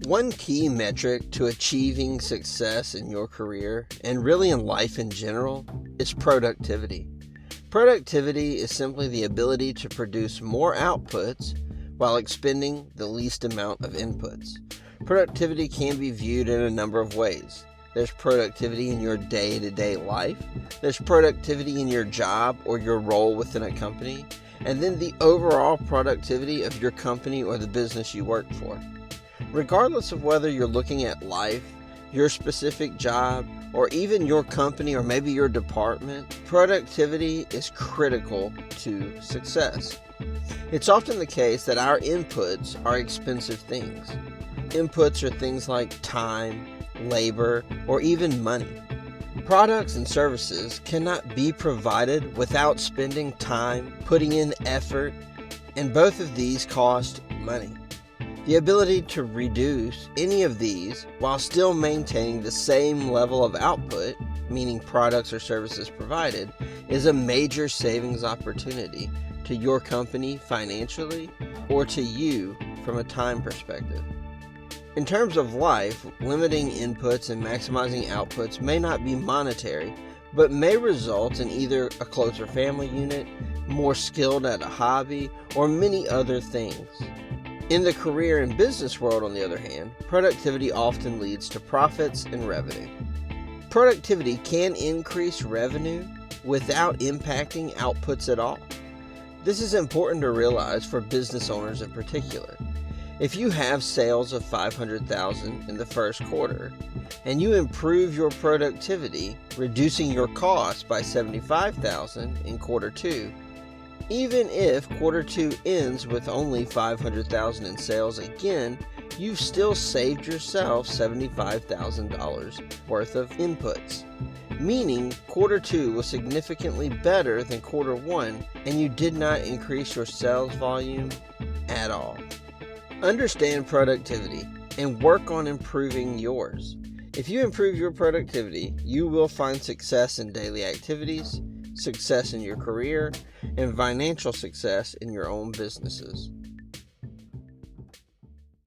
One key metric to achieving success in your career, and really in life in general, is productivity. Productivity is simply the ability to produce more outputs while expending the least amount of inputs. Productivity can be viewed in a number of ways. There's productivity in your day-to-day life. There's productivity in your job or your role within a company. And then the overall productivity of your company or the business you work for. Regardless of whether you're looking at life, your specific job, or even your company or maybe your department, productivity is critical to success. It's often the case that our inputs are expensive things. Inputs are things like time, labor, or even money. Products and services cannot be provided without spending time, putting in effort, and both of these cost money. The ability to reduce any of these while still maintaining the same level of output, meaning products or services provided, is a major savings opportunity to your company financially or to you from a time perspective. In terms of life, limiting inputs and maximizing outputs may not be monetary, but may result in either a closer family unit, more skilled at a hobby, or many other things. In the career and business world, on the other hand, productivity often leads to profits and revenue. Productivity can increase revenue without impacting outputs at all. This is important to realize for business owners in particular. If you have sales of $500,000 in the first quarter, and you improve your productivity, reducing your costs by $75,000 in quarter two, even if quarter two ends with only $500,000 in sales again, you've still saved yourself $75,000 worth of inputs. Meaning quarter two was significantly better than quarter one, and you did not increase your sales volume at all. Understand productivity and work on improving yours. If you improve your productivity, you will find success in daily activities, success in your career, and financial success in your own businesses.